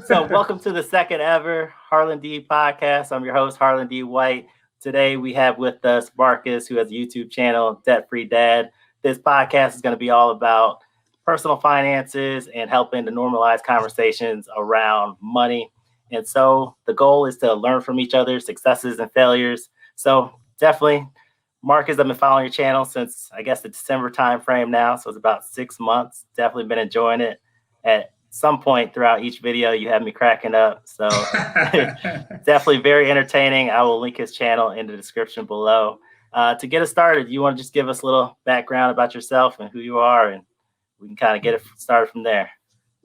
So, welcome to the second ever Harland D Podcast. I'm your host, Harland D. White. Today, we have with us Marcus, who has a YouTube channel, DebtFree Dad. This podcast is going to be all about personal finances and helping to normalize conversations around money. And so, the goal is to learn from each other's successes and failures. So, definitely, Marcus, I've been following your channel since, I guess, the December timeframe now. So, it's about 6 months. Definitely been enjoying it. At some point throughout each video, you have me cracking up. So definitely very entertaining. I will link his channel in the description below. To get us started, you want to just give us a little background about yourself and who you are, and we can kind of get it started from there.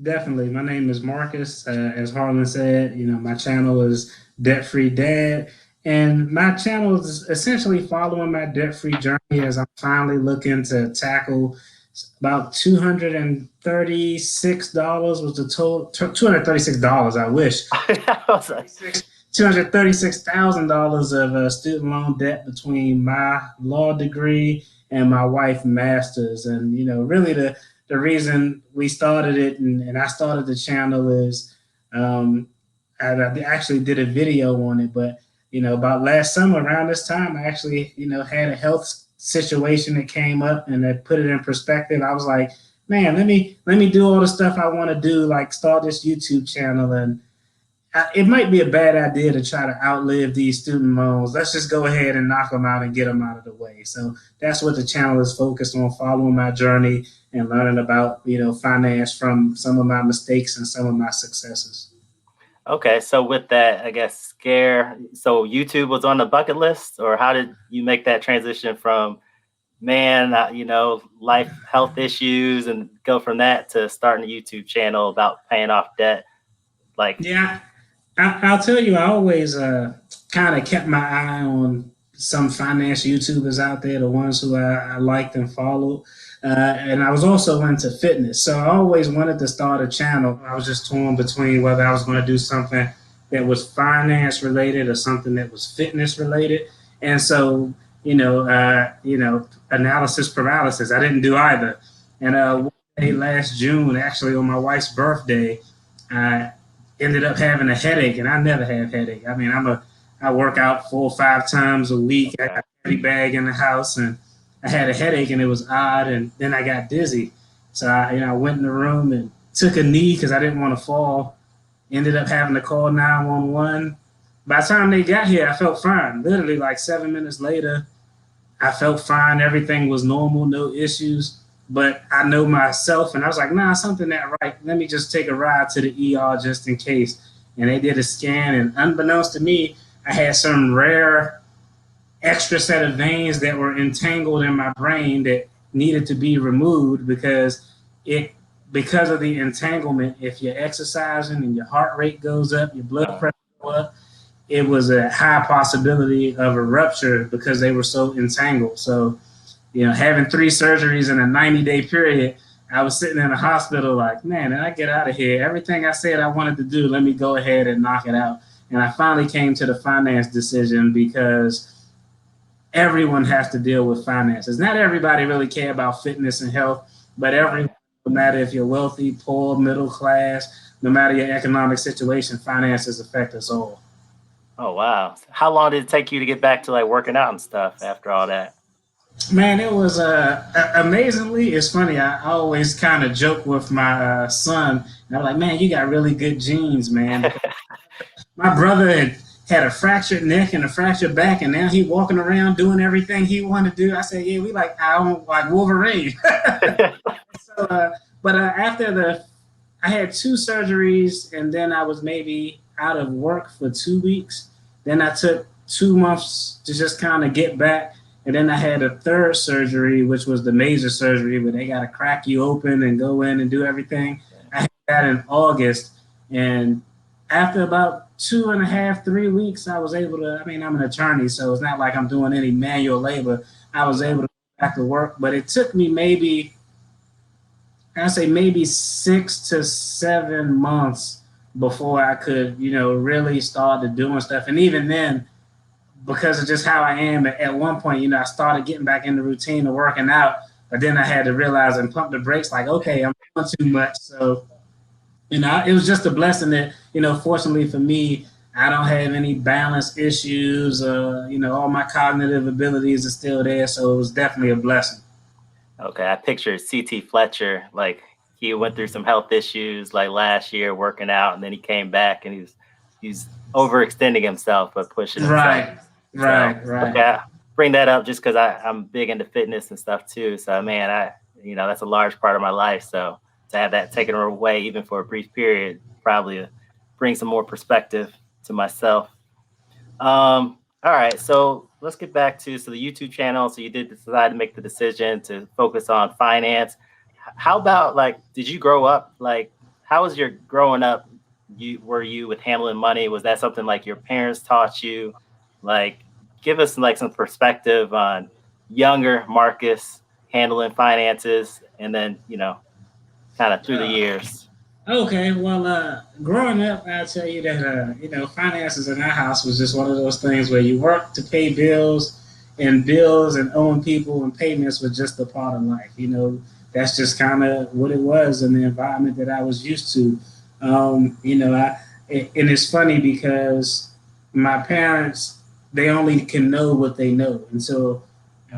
Definitely. My name is Marcus. As Harlan said, my channel is DebtFree Dad. And my channel is essentially following my debt-free journey as I'm finally looking to tackle about $236 was the total. $236, I wish. $236,000 of student loan debt between my law degree and my wife's master's. And, really the reason we started it and I started the channel is I actually did a video on it. But, about last summer around this time, I actually, had a health situation that came up, and that put it in perspective. I was like, man, let me do all the stuff I want to do, like start this YouTube channel. And it might be a bad idea to try to outlive these student loans. Let's just go ahead and knock them out and get them out of the way. So that's what the channel is focused on, following my journey and learning about, finance from some of my mistakes and some of my successes. Okay, so with that, I guess, so YouTube was on the bucket list, or how did you make that transition from, life, health issues, and go from that to starting a YouTube channel about paying off debt? Yeah, I'll tell you, I always kind of kept my eye on some finance YouTubers out there, the ones who I liked and followed. And I was also into fitness. So I always wanted to start a channel. I was just torn between whether I was going to do something that was finance related or something that was fitness related. And so, analysis paralysis, I didn't do either. And one day last June, actually on my wife's birthday, I ended up having a headache, and I never have headache. I mean, I work out 4 or 5 times a week. I got a heavy bag in the house, and I had a headache, and it was odd, and then I got dizzy. So I went in the room and took a knee because I didn't want to fall. Ended up having to call 911. By the time they got here, I felt fine. Literally like 7 minutes later, I felt fine. Everything was normal, no issues. But I know myself, and I was like, nah, something not right. Let me just take a ride to the ER just in case. And they did a scan, and unbeknownst to me, I had some rare extra set of veins that were entangled in my brain that needed to be removed because of the entanglement. If you're exercising and your heart rate goes up, your blood pressure goes up, it was a high possibility of a rupture because they were so entangled. So, having 3 surgeries in a 90-day period, I was sitting in a hospital like, man, I get out of here. Everything I said I wanted to do, let me go ahead and knock it out. And I finally came to the finance decision because everyone has to deal with finances. Not everybody really care about fitness and health, but everyone, no matter if you're wealthy, poor, middle class, no matter your economic situation, finances affect us all. Oh, wow. How long did it take you to get back to like working out and stuff after all that? Man, it was amazingly. It's funny. I always kind of joke with my son, and I'm like, man, you got really good genes, man. My brother had a fractured neck and a fractured back, and now he walking around doing everything he wanted to do. I said, yeah, we like Wolverine. But after I had 2 surgeries, and then I was maybe out of work for 2 weeks. Then I took 2 months to just kind of get back. And then I had a 3rd surgery, which was the major surgery where they got to crack you open and go in and do everything. I had that in August. And after about 2.5, 3 weeks, I was able to, I'm an attorney, so it's not like I'm doing any manual labor. I was able to go back to work, but it took me maybe 6 to 7 months before I could, really start doing stuff. And even then, because of just how I am, at one point, I started getting back in the routine of working out, but then I had to realize and pump the brakes like, okay, I'm doing too much. So It was just a blessing that, fortunately for me, I don't have any balance issues. All my cognitive abilities are still there. So it was definitely a blessing. Okay, I picture CT Fletcher, like he went through some health issues like last year working out, and then he came back and he's overextending himself but pushing himself. Right, So right. okay, I bring that up just because I'm big into fitness and stuff too. So man, that's a large part of my life. So to have that taken away even for a brief period probably bring some more perspective to myself. All right, so let's get back to the YouTube channel. So you did decide to make the decision to focus on finance. How about like, did you grow up like? How was your growing up? Were you with handling money? Was that something like your parents taught you? Like, give us like some perspective on younger Marcus handling finances, and then kind of through the years. Okay, well, growing up, I'll tell you that finances in our house was just one of those things where you work to pay bills and owing people, and payments were just a part of life. That's just kind of what it was in the environment that I was used to. And it's funny because my parents, they only can know what they know, and so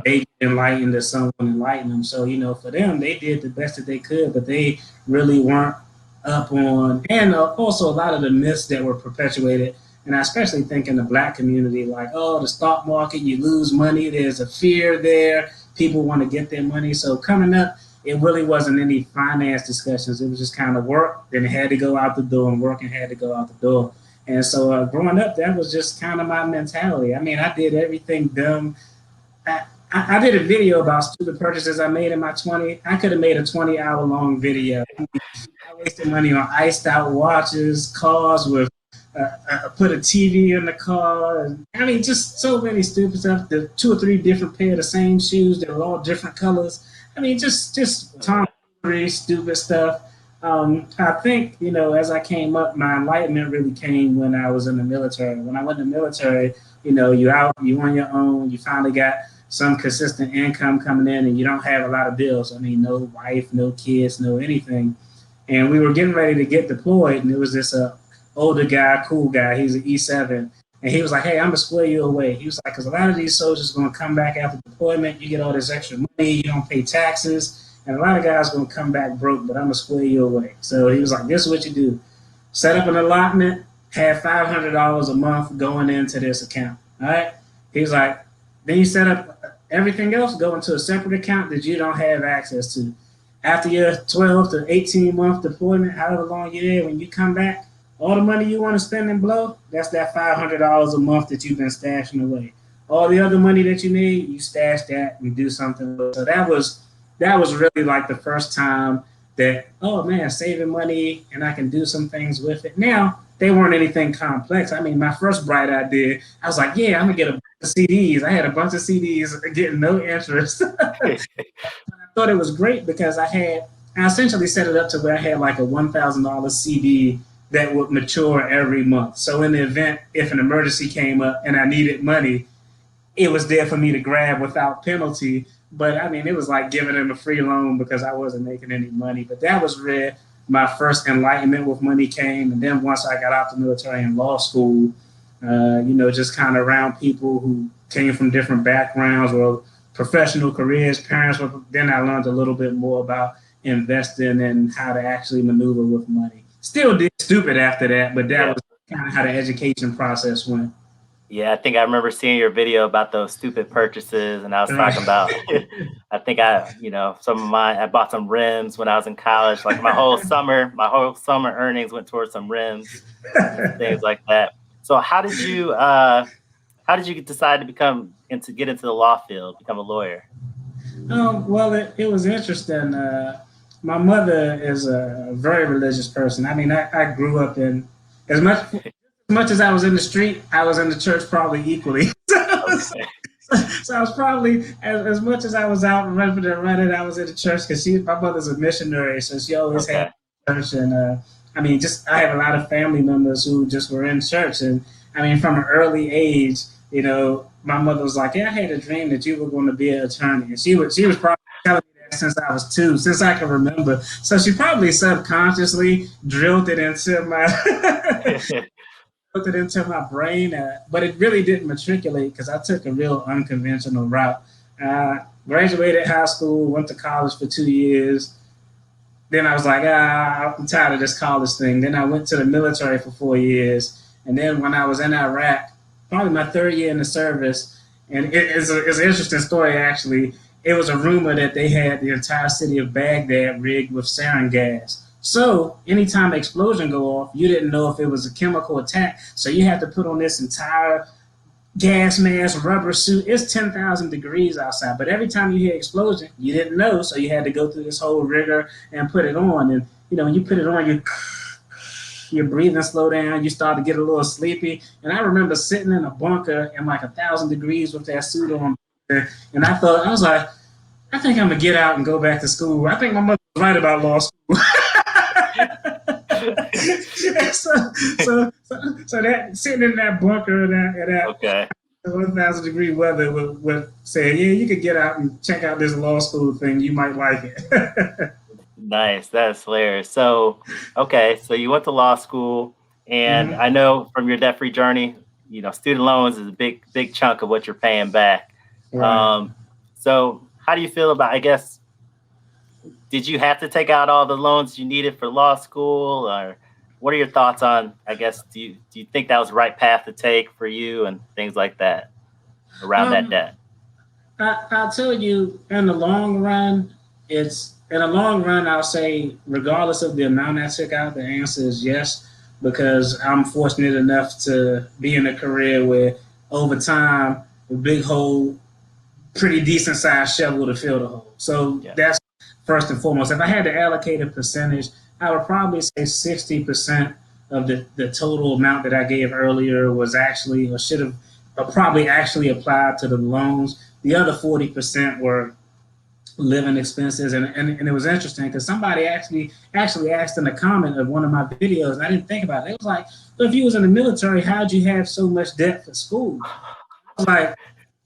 they get enlightened as someone enlightened them. So for them, they did the best that they could, but they really weren't up on, and also a lot of the myths that were perpetuated. And I especially think in the Black community, like, oh, the stock market, you lose money. There's a fear there. People want to get their money. So coming up, it really wasn't any finance discussions. It was just kind of work, then it had to go out the door, and work and had to go out the door. And so growing up, that was just kind of my mentality. I mean, I did everything dumb. I did a video about stupid purchases I made in my 20s. I could have made a 20-hour long video. I wasted money on iced out watches, cars with put a TV in the car. And, I mean, just so many stupid stuff. The 2 or 3 different pair of the same shoes that were all different colors. I mean, just tomfoolery, stupid stuff. I think, as I came up, my enlightenment really came when I was in the military. When I went in the military, you out, you on your own, you finally got some consistent income coming in, and you don't have a lot of bills. I mean, no wife, no kids, no anything. And we were getting ready to get deployed, and it was this older guy, cool guy. He's an E7. And he was like, hey, I'm going to square you away. He was like, because a lot of these soldiers are going to come back after deployment. You get all this extra money. You don't pay taxes. And a lot of guys are going to come back broke, but I'm going to square you away. So he was like, this is what you do. Set up an allotment, have $500 a month going into this account. All right? He was like, then you set up everything else, go into a separate account that you don't have access to. After your 12 to 18 month deployment, however long you're there, when you come back, all the money you want to spend and blow, that's that $500 a month that you've been stashing away. All the other money that you need, you stash that and do something with. So that was really like the first time that, oh man, saving money and I can do some things with it. Now, they weren't anything complex. I mean, my first bright idea, I was like, yeah, I'm going to get a bunch of CDs. I had a bunch of CDs getting no interest. I thought it was great because I essentially set it up to where I had like a $1,000 CD that would mature every month. So in the event, if an emergency came up and I needed money, it was there for me to grab without penalty. But I mean, it was like giving them a free loan because I wasn't making any money. But that was where my first enlightenment with money came. And then once I got out the military and law school, just kind of around people who came from different backgrounds or professional careers, parents, then I learned a little bit more about investing and how to actually maneuver with money. Still did stupid after that, but that was kind of how the education process went. Yeah, I think I remember seeing your video about those stupid purchases, and I was talking about, I think some of mine, I bought some rims when I was in college. Like my whole summer earnings went towards some rims, and things like that. So how did you decide to get into the law field, become a lawyer? Well, it was interesting. My mother is a very religious person. I mean, I grew up in as much as I was in the street, I was in the church probably equally. So I was probably, as much as I was out running, I was in the church because my mother's a missionary, so she always had church. And I have a lot of family members who just were in church. And I mean, from an early age, my mother was like, yeah, I had a dream that you were going to be an attorney. And she was probably telling me that since I was 2, since I can remember. So she probably subconsciously drilled it into my brain, but it really didn't matriculate because I took a real unconventional route. Graduated high school, went to college for 2 years. Then I was like, I'm tired of this college thing. Then I went to the military for 4 years. And then when I was in Iraq, probably my 3rd year in the service, and it's an interesting story, actually. It was a rumor that they had the entire city of Baghdad rigged with sarin gas. So anytime an explosion go off, you didn't know if it was a chemical attack. So you had to put on this entire gas mask, rubber suit. It's 10,000 degrees outside, but every time you hear explosion, you didn't know, so you had to go through this whole rigor and put it on. And when you put it on, your breathing slow down, you start to get a little sleepy. And I remember sitting in a bunker in like 1,000 degrees with that suit on, and I was like, I think I'm gonna get out and go back to school. I think my mother was right about law school. so that sitting in that bunker and that 1,000 degree weather would say, yeah, you could get out and check out this law school thing. You might like it. Nice. That's hilarious. So you went to law school, and I know from your debt-free journey, student loans is a big chunk of what you're paying back. Right. So how do you feel about, I guess, did you have to take out all the loans you needed for law school, or what are your thoughts on, I guess, do you think that was the right path to take for you and things like that around that debt? I'll tell you, in the long run, I'll say, regardless of the amount I took out, the answer is yes, because I'm fortunate enough to be in a career where over time, a big hole, pretty decent sized shovel to fill the hole. So that's first and foremost. If I had to allocate a percentage, I would probably say 60% of the total amount that I gave earlier was actually, or should have probably actually applied to the loans. The other 40% were living expenses. And it was interesting because somebody actually asked in a comment of one of my videos, and I didn't think about it. It was like, so if you was in the military, how'd you have so much debt for school?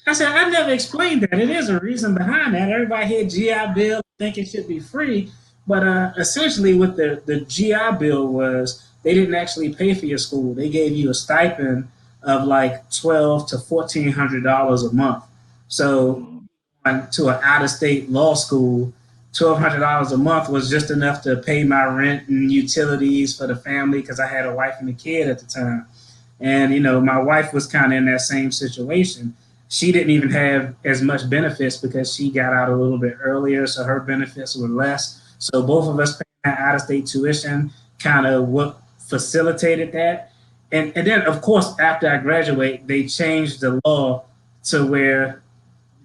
I said, I never explained that. It is a reason behind that. Everybody hear GI Bill, think it should be free. But essentially what the GI Bill was, they didn't actually pay for your school. They gave you a stipend of like $1,200 to $1,400 a month. So to an out-of-state law school, $1,200 a month was just enough to pay my rent and utilities for the family because I had a wife and a kid at the time. And, my wife was kind of in that same situation. She didn't even have as much benefits because she got out a little bit earlier, so her benefits were less. So both of us paying that out-of-state tuition kind of what facilitated that. And then, of course, after I graduate, they changed the law to where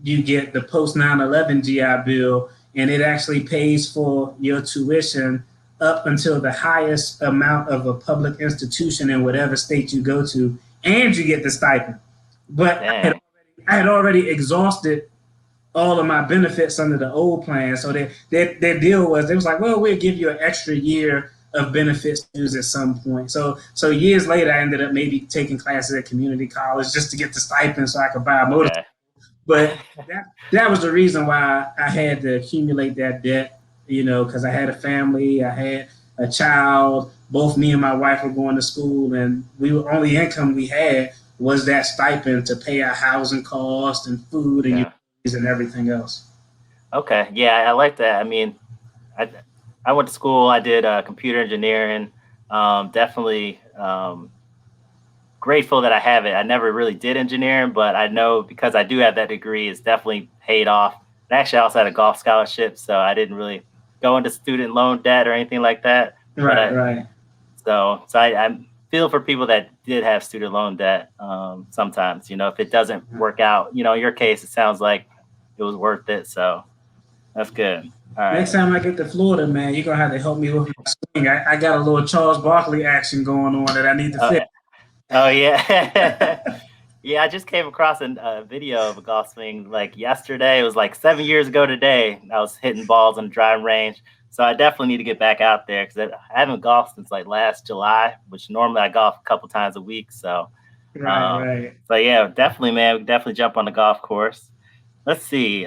you get the post 9/11 GI Bill, and it actually pays for your tuition up until the highest amount of a public institution in whatever state you go to, and you get the stipend. But I had already exhausted all of my benefits under the old plan. So their deal was, they was like, well, we'll give you an extra year of benefits dues at some point. So years later, I ended up maybe taking classes at community college just to get the stipend so I could buy a motorcycle. But that was the reason why I had to accumulate that debt, because I had a family, I had a child, both me and my wife were going to school, and only income we had was that stipend to pay our housing costs and food and utilities and everything else. Okay. Yeah, I like that. I mean, I went to school, I did computer engineering, definitely grateful that I have it. I never really did engineering, but I know because I do have that degree, it's definitely paid off. And actually, I also had a golf scholarship, so I didn't really go into student loan debt or anything like that. Right. So I feel for people that did have student loan debt sometimes, if it doesn't work out, in your case, it sounds like it was worth it. So that's good. All right. Next time I get to Florida, man, you're going to have to help me with my swing. I got a little Charles Barkley action going on that I need to fix. Oh, yeah. Yeah, I just came across a video of a golf swing like yesterday. It was like 7 years ago today. I was hitting balls on the driving range. So I definitely need to get back out there because I haven't golfed since like last July, which normally I golf a couple times a week. So, right. So yeah, definitely, man. We can definitely jump on the golf course. Let's see.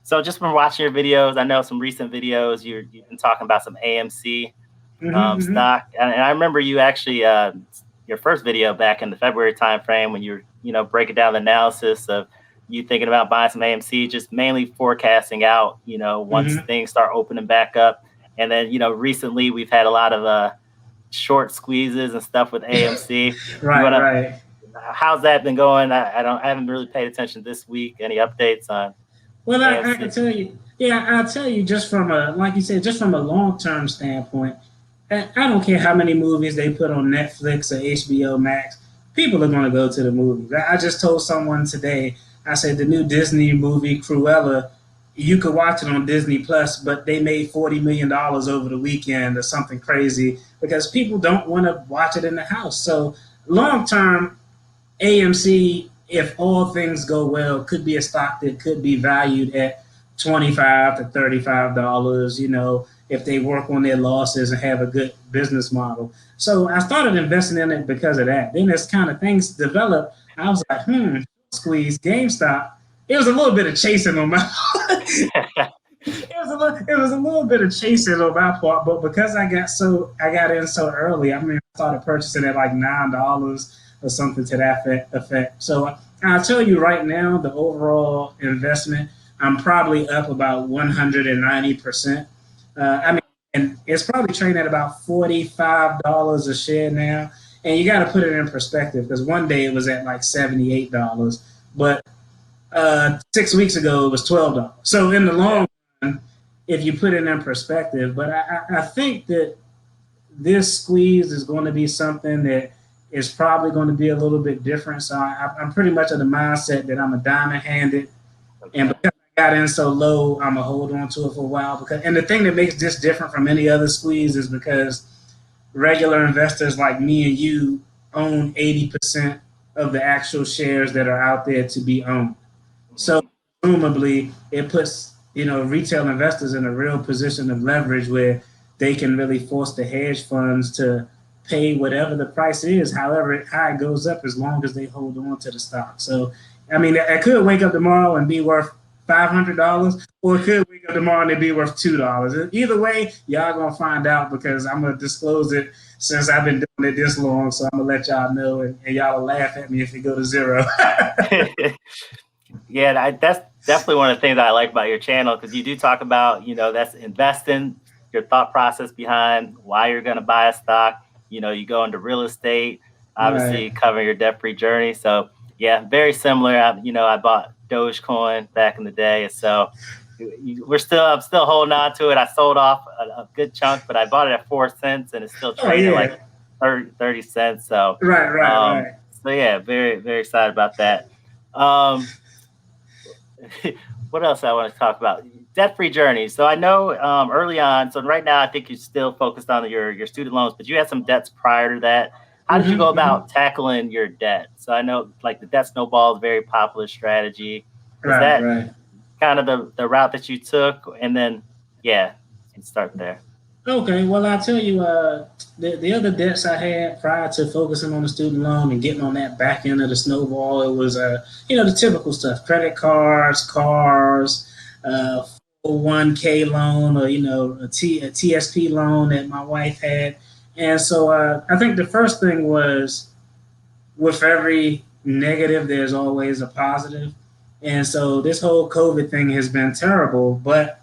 So just from watching your videos, I know some recent videos, you've been talking about some AMC stock. And I remember you actually, your first video back in the February timeframe when you were, breaking down the analysis of you thinking about buying some AMC, just mainly forecasting out, once things start opening back up. And then, recently we've had a lot of short squeezes and stuff with AMC. Right. How's that been going? I haven't really paid attention this week. Any updates on? Well, I can tell you. Yeah, I'll tell you just from like you said, just from a long-term standpoint. I don't care how many movies they put on Netflix or HBO Max. People are going to go to the movies. I just told someone today. I said the new Disney movie Cruella. You could watch it on Disney Plus, but they made $40 million over the weekend or something crazy because people don't want to watch it in the house. So long-term, AMC, if all things go well, could be a stock that could be valued at $25 to $35, if they work on their losses and have a good business model. So I started investing in it because of that. Then as kind of things developed, I was like, squeeze, GameStop. It was a little bit of chasing on my it was a little bit of chasing on my part, but because I got in so early, I started purchasing at like $9 or something to that effect. So I'll tell you right now, the overall investment, I'm probably up about 190%. And it's probably trading at about $45 a share now. And you got to put it in perspective because one day it was at like $78, but 6 weeks ago it was $12. So in the long run, if you put it in perspective, but I think that this squeeze is going to be something that is probably going to be a little bit different. So I'm pretty much of the mindset that I'm a diamond-handed, and because I got in so low, I'm going to hold on to it for a while. And the thing that makes this different from any other squeeze is because regular investors like me and you own 80% of the actual shares that are out there to be owned. So presumably it puts, retail investors in a real position of leverage where they can really force the hedge funds to pay whatever the price is, however high it goes up, as long as they hold on to the stock. So, I could wake up tomorrow and be worth $500, or it could wake up tomorrow and it be worth $2. Either way, y'all gonna find out because I'm gonna disclose it since I've been doing it this long. So I'm gonna let y'all know, and y'all will laugh at me if it go to zero. Yeah, that's definitely one of the things I like about your channel, because you do talk about, that's investing, your thought process behind why you're going to buy a stock. You go into real estate, obviously covering your debt-free journey. So yeah, very similar. I bought Dogecoin back in the day. So I'm still holding on to it. I sold off a good chunk, but I bought it at 4 cents and it's still trading like 30 cents. So right. So yeah, very, very excited about that. What else I want to talk about? Debt-free journey. So I know early on, so right now I think you're still focused on your student loans, but you had some debts prior to that. How did you go about tackling your debt? So I know like the debt snowball is a very popular strategy. Is that kind of the route that you took? And then, start there. Okay, well, I'll tell you, the other debts I had prior to focusing on the student loan and getting on that back end of the snowball, it was, the typical stuff, credit cards, cars, 401k loan, or, a TSP loan that my wife had. And so I think the first thing was, with every negative, there's always a positive. And so this whole COVID thing has been terrible, but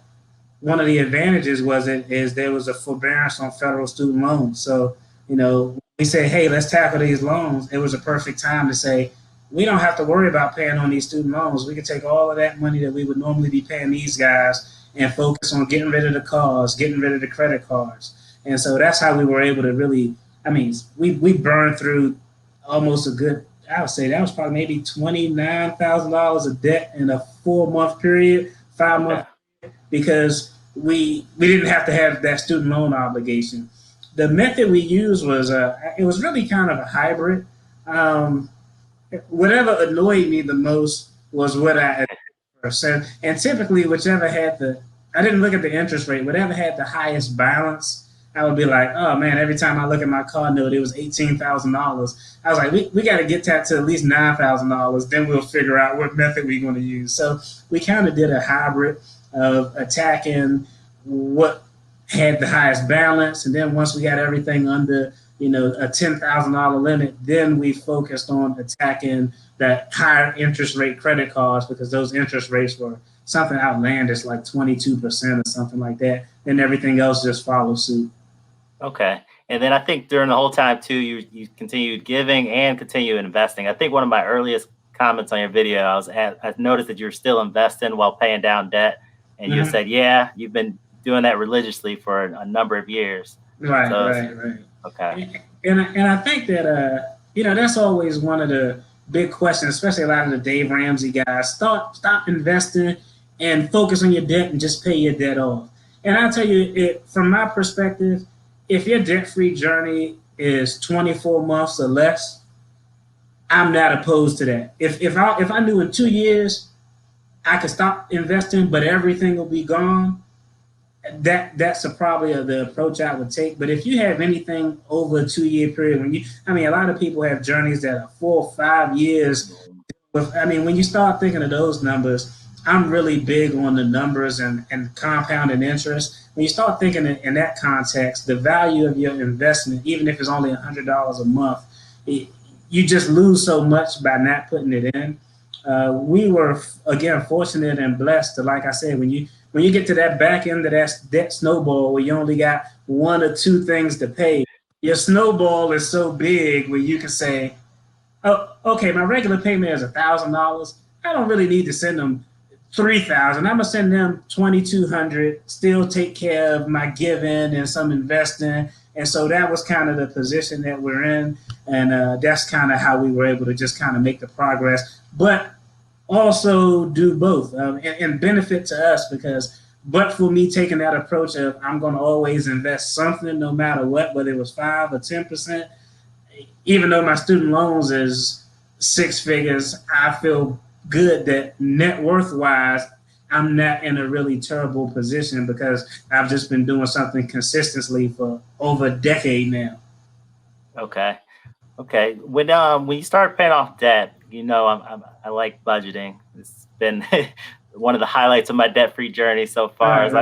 one of the advantages is there was a forbearance on federal student loans. So, we say, hey, let's tackle these loans. It was a perfect time to say, we don't have to worry about paying on these student loans. We can take all of that money that we would normally be paying these guys and focus on getting rid of the cars, getting rid of the credit cards. And so that's how we were able to really, we burned through almost I would say that was probably maybe $29,000 of debt in a 4-month period, 5-month because we didn't have to have that student loan obligation. The method we used was it was really kind of a hybrid. Whatever annoyed me the most was what I said, and typically whichever had I didn't look at the interest rate, whatever had the highest balance, I would be like, oh man, every time I look at my car note, it was $18,000. I was like, we got to get that to at least $9,000. Then we'll figure out what method we're going to use. So we kind of did a hybrid of attacking what had the highest balance. And then once we got everything under, a $10,000 limit, then we focused on attacking that higher interest rate credit cards because those interest rates were something outlandish, like 22% or something like that. Then everything else just follows suit. Okay. And then I think during the whole time too, you continued giving and continue investing. I think one of my earliest comments on your video, I noticed that you're still investing while paying down debt. And you said, yeah, you've been doing that religiously for a number of years. Right, right. Okay. And I think that, that's always one of the big questions, especially a lot of the Dave Ramsey guys. Stop investing and focus on your debt and just pay your debt off. And I'll tell you, from my perspective, if your debt-free journey is 24 months or less, I'm not opposed to that. If I knew in 2 years I could stop investing, but everything will be gone, that's probably the approach I would take. But if you have anything over a 2 year period, a lot of people have journeys that are 4 or 5 years. When you start thinking of those numbers, I'm really big on the numbers and compounding interest. When you start thinking in that context, the value of your investment, even if it's only $100 a month, you just lose so much by not putting it in. We were, again, fortunate and blessed to, like I said, when you get to that back end of that snowball where you only got 1 or 2 things to pay, your snowball is so big where you can say, oh, okay, my regular payment is $1,000. I don't really need to send them $3,000. I'm gonna send them $2,200. Still take care of my giving and some investing. And so that was kind of the position that we're in, and that's kind of how we were able to just kind of make the progress, but also do both and benefit to us because. But for me taking that approach of I'm going to always invest something no matter what, whether it was 5 or 10%, even though my student loans is 6 figures, I feel good that net worth wise, I'm not in a really terrible position because I've just been doing something consistently for over a decade now. Okay. When you start paying off debt, I like budgeting. It's been one of the highlights of my debt-free journey so far. It's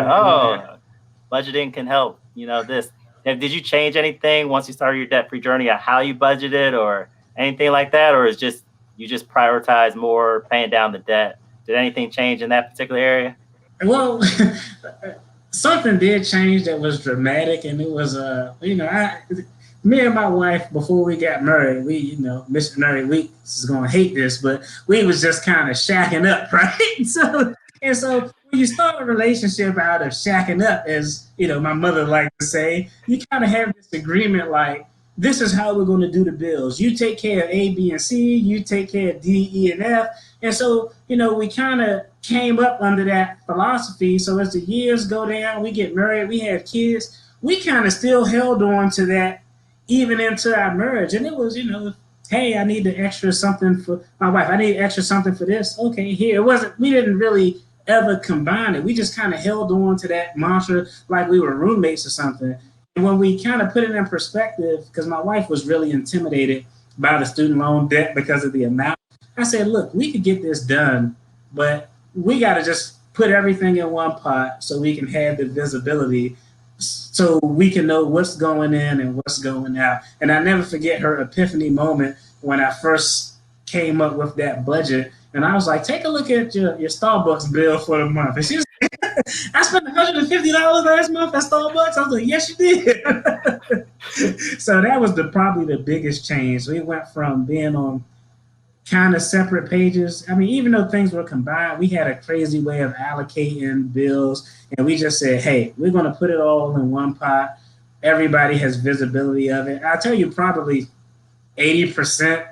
budgeting can help. This. And did you change anything once you started your debt-free journey on how you budgeted or anything like that, or is you just prioritize more paying down the debt? Did anything change in that particular area? Well, something did change that was dramatic, and it was me and my wife, before we got married, missionary week is going to hate this, but we was just kind of shacking up, right? So when you start a relationship out of shacking up, as my mother liked to say, you kind of have this agreement like, this is how we're going to do the bills. You take care of A, B, and C. You take care of D, E, and F. And so, we kind of came up under that philosophy. So as the years go down, we get married, we have kids, we kind of still held on to that even into our marriage. And it was, hey, I need the extra something for my wife. I need extra something for this. Okay, here. We didn't really ever combine it. We just kind of held on to that mantra like we were roommates or something. And when we kind of put it in perspective, because my wife was really intimidated by the student loan debt because of the amount, I said, look, we could get this done, but we got to just put everything in one pot so we can have the visibility so we can know what's going in and what's going out. And I never forget her epiphany moment when I first came up with that budget. And I was like, take a look at your Starbucks bill for the month. And she was like, I spent $150 last month at Starbucks. I was like, yes, you did. So that was probably the biggest change. We went from being on kind of separate pages. Even though things were combined, we had a crazy way of allocating bills. And we just said, hey, we're going to put it all in one pot. Everybody has visibility of it. I'll tell you probably 80%.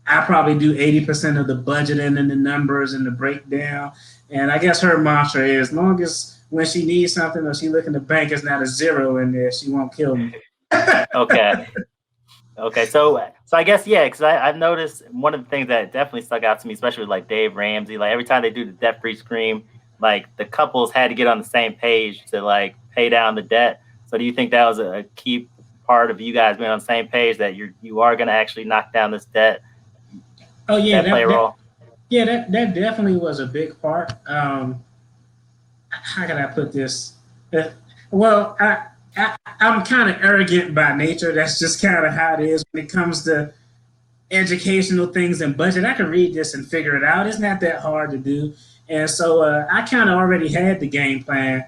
I probably do 80% of the budgeting and the numbers and the breakdown. And I guess her mantra is, as long as when she needs something or she look in the bank, it's not a zero in there, she won't kill me. Okay. So I guess, yeah, because I've noticed one of the things that definitely stuck out to me, especially with like Dave Ramsey, like every time they do the debt-free scream, like the couples had to get on the same page to like pay down the debt. So do you think that was a key part of you guys being on the same page, that you are going to actually knock down this debt? Oh yeah, that play a role? that definitely was a big part. How can I put this? Well, I'm kind of arrogant by nature. That's just kind of how it is when it comes to educational things and budget. I can read this and figure it out. It's not that hard to do. And so I kind of already had the game plan,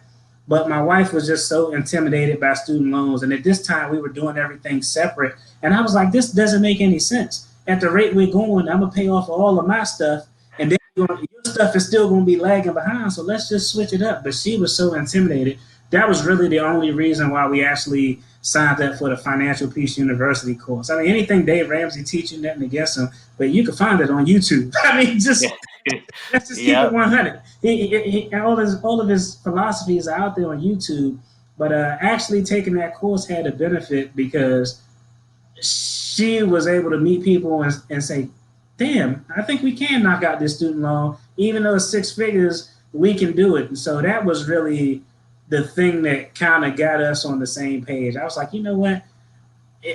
but my wife was just so intimidated by student loans. And at this time, we were doing everything separate. And I was like, this doesn't make any sense. At the rate we're going, I'm going to pay off all of my stuff. And then your stuff is still going to be lagging behind. So let's just switch it up. But she was so intimidated. That was really the only reason why we actually signed up for the Financial Peace University course. I mean, anything Dave Ramsey teaching, nothing against him, but you can find it on YouTube. I mean, let's just keep it 100. All of his philosophies are out there on YouTube, but actually taking that course had a benefit because she was able to meet people and say, damn, I think we can knock out this student loan. Even though it's 6 figures, we can do it. And so that was really the thing that kind of got us on the same page. I was like, you know what?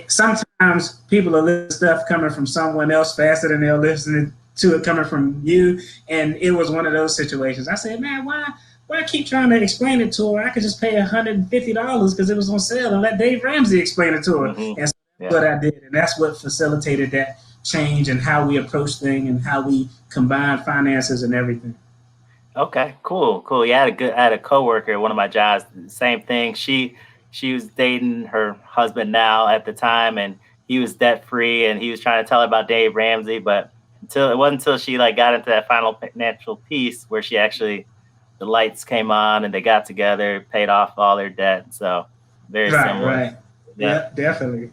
Sometimes people are listening to stuff coming from someone else faster than they're listening to it coming from you. And it was one of those situations. I said, man, why keep trying to explain it to her? I could just pay $150 because it was on sale and let Dave Ramsey explain it to her. Mm-hmm. And so that's what I did. And that's what facilitated that change and how we approach things and how we combine finances and everything. Okay, cool. Yeah, I had a coworker at one of my jobs. Same thing. She was dating her husband now at the time, and he was debt free, and he was trying to tell her about Dave Ramsey. But it wasn't until she got into that final financial piece where she actually, the lights came on and they got together, paid off all their debt. So very similar. Right. Yeah, definitely.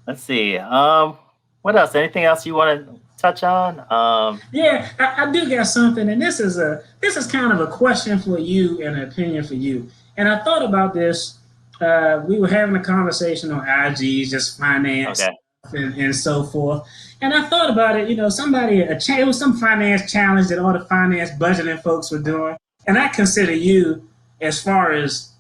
Let's see. What else? Anything else you want to touch on? Yeah, I do got something, and this is kind of a question for you and an opinion for you. And I thought about this. We were having a conversation on IG, just finance and so forth. And I thought about it. You know, it was some finance challenge that all the finance budgeting folks were doing, and I consider you, as far as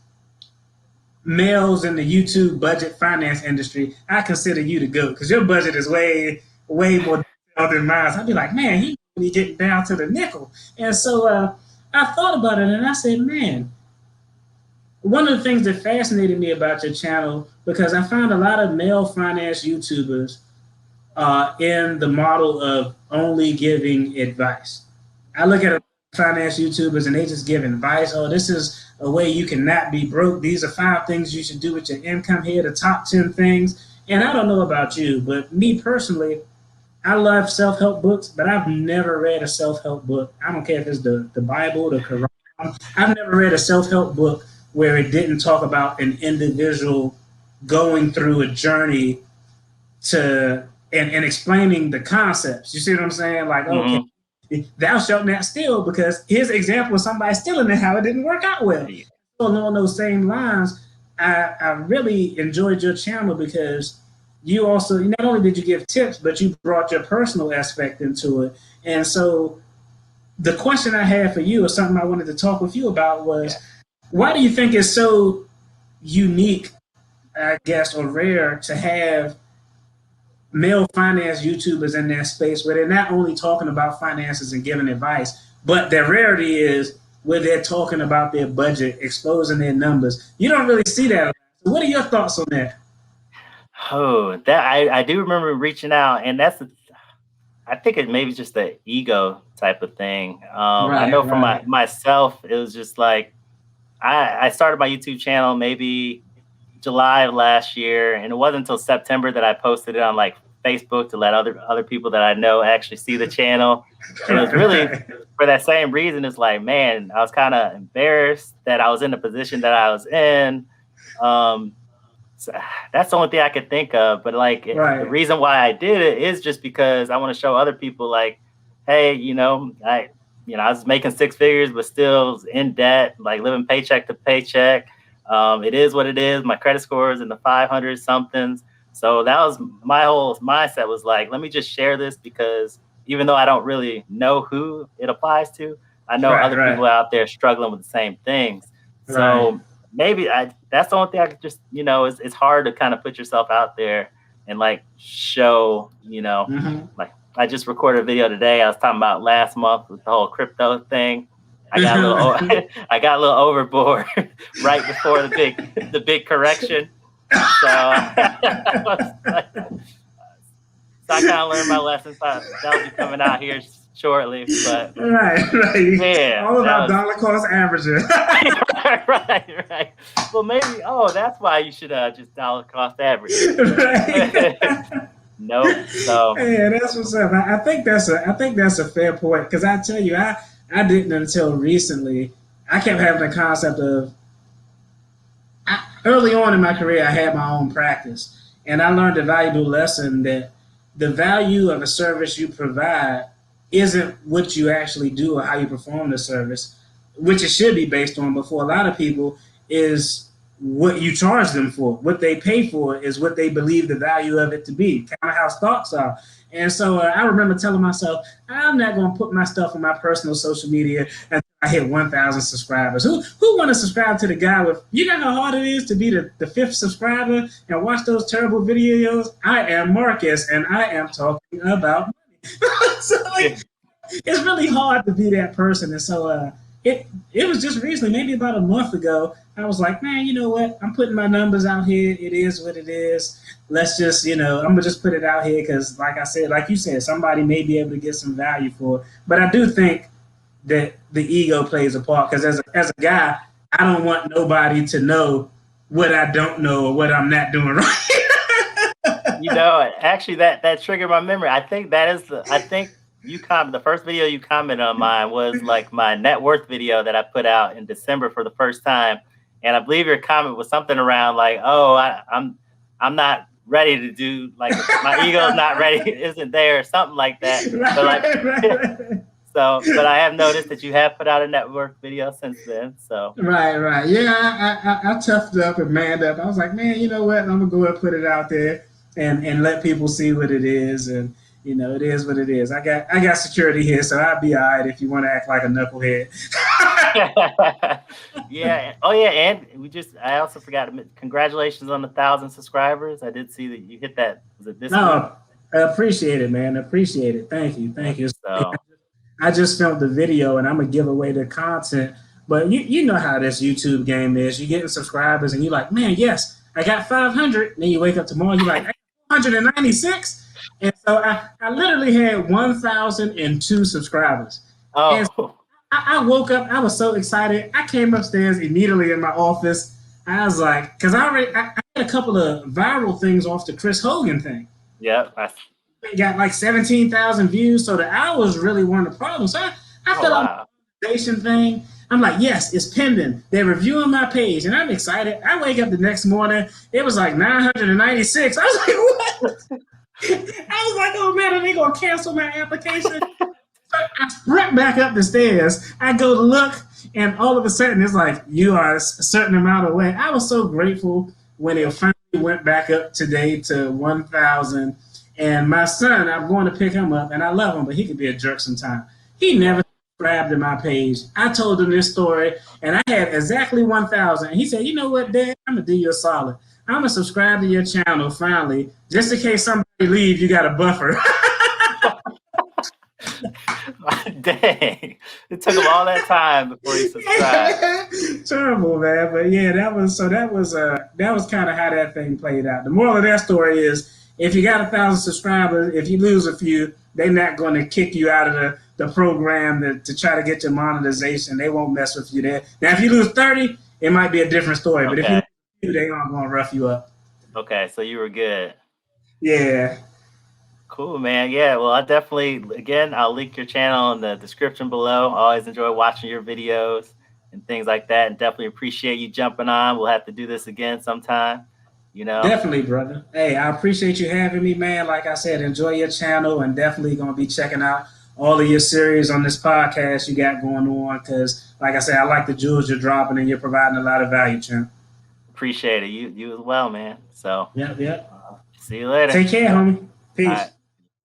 males in the YouTube budget finance industry, I consider you the GOAT because your budget is way more than mine. I'd be like, man, he really getting down to the nickel. And so I thought about it and I said, man, one of the things that fascinated me about your channel, because I found a lot of male finance YouTubers in the model of only giving advice. I look at finance YouTubers and they just give advice. Oh, this is a way you can not be broke. These are 5 things you should do with your income. Here, the top 10 things. And I don't know about you, but me personally, I love self-help books, but I've never read a self-help book. I don't care if it's the Bible, the Quran. I've never read a self-help book where it didn't talk about an individual going through a journey to and explaining the concepts. You see what I'm saying? Like, okay, thou shalt not steal, because here's an example of somebody stealing and how it didn't work out well. So along those same lines, I really enjoyed your channel because you also, not only did you give tips, but you brought your personal aspect into it. And so the question I had for you, or something I wanted to talk with you about, was why do you think it's so unique, I guess, or rare to have male finance YouTubers in that space where they're not only talking about finances and giving advice, but their rarity is where they're talking about their budget, exposing their numbers. You don't really see that. What are your thoughts on that? Oh, that I do remember reaching out, and I think it maybe just the ego type of thing. I know for myself, it was just like I started my YouTube channel maybe July of last year, and it wasn't until September that I posted it on like Facebook to let other people that I know actually see the channel. And it was really for that same reason. It's like, man, I was kind of embarrassed that I was in the position that I was in. So that's the only thing I could think of. But like the reason why I did it is just because I want to show other people, like, hey, I was making 6 figures, but still in debt, like living paycheck to paycheck. It is what it is. My credit score is in the 500 somethings. So that was my whole mindset, was like, let me just share this, because even though I don't really know who it applies to, I know other people out there struggling with the same things. So maybe that's the only thing I could just, it's hard to kind of put yourself out there and like show, like I just recorded a video today. I was talking about last month with the whole crypto thing. I got a little overboard right before the big correction. So, so I kind of learned my lessons. That'll be coming out here shortly, but right. Yeah, all about dollar cost averaging. right. Well, maybe. Oh, that's why you should just dollar cost average. Right. Nope. So yeah, that's what's up. I think that's a fair point, because I tell you, I didn't until recently. I kept having the concept of early on in my career, I had my own practice, and I learned a valuable lesson that the value of a service you provide isn't what you actually do or how you perform the service, which it should be based on, but for a lot of people is what you charge them for. What they pay for is what they believe the value of it to be, kind of how stocks are. And so I remember telling myself, I'm not going to put my stuff on my personal social media until I hit 1,000 subscribers. Who want to subscribe to the guy with, you know how hard it is to be the 5th subscriber and watch those terrible videos? I am Marcus, and I am talking about money. So it's really hard to be that person. And so it was just recently, maybe about a month ago, I was like, man, you know what? I'm putting my numbers out here. It is what it is. Let's just, I'm going to just put it out here because, like I said, like you said, somebody may be able to get some value for it. But I do think that the ego plays a part, because as a guy, I don't want nobody to know what I don't know or what I'm not doing right. Actually, that triggered my memory. I think the first video you commented on mine was like my net worth video that I put out in December for the first time. And I believe your comment was something around like, oh, I'm not ready to do, like, my ego's not ready, isn't there, or something like that. Right. But I have noticed that you have put out a net worth video since then. So right. Yeah, I toughed up and manned up. I was like, man, you know what? I'm gonna go and put it out there and let people see what it is. And it is what it is. I got security here, so I'll be all right if you want to act like a knucklehead. Yeah. Oh, yeah. And I also forgot to congratulations on 1,000 subscribers. I did see that you hit that. Was it this week? I appreciate it, man. Appreciate it. Thank you. So I just filmed the video, and I'm gonna give away the content. But you know how this YouTube game is. You getting subscribers, and you're like, man, yes, I got 500. And then you wake up tomorrow, you're like, I got 196. And so I literally had 1,002 subscribers. Oh. And so I woke up, I was so excited. I came upstairs immediately in my office. I was like, because I had a couple of viral things off the Chris Hogan thing. Yeah. It got like 17,000 views. So the hours really weren't a problem. So I felt like the monetization thing. I'm like, yes, it's pending. They're reviewing my page, and I'm excited. I wake up the next morning, it was like 996. I was like, what? I was like, oh man, are they gonna cancel my application? I sprint back up the stairs. I go to look, and all of a sudden it's like, you are a certain amount away. I was so grateful when it finally went back up today to 1,000. And my son, I'm going to pick him up, and I love him, but he could be a jerk sometimes. He never subscribed to my page. I told him this story, and I had exactly 1,000. And he said, you know what, Dad, I'm gonna do you a solid. I'm gonna subscribe to your channel finally, just in case somebody leaves. You got a buffer. Dang! It took him all that time before he subscribed. Terrible, man. But yeah, that was kind of how that thing played out. The moral of that story is, if you got 1,000 subscribers, if you lose a few, they're not going to kick you out of the program to try to get your monetization. They won't mess with you there. Now, if you lose 30, it might be a different story. But if you lose 2, they aren't going to rough you up. Okay, so you were good. Yeah. Cool, man. Yeah, well, I'll link your channel in the description below. I always enjoy watching your videos and things like that, and definitely appreciate you jumping on. We'll have to do this again sometime. Definitely, brother. Hey, I appreciate you having me, man. Like I said, enjoy your channel, and definitely going to be checking out all of your series on this podcast you got going on, because, like I said, I like the jewels you're dropping, and you're providing a lot of value, champ. Appreciate it. You as well, man. So Yep. See you later. Take care, homie. Peace.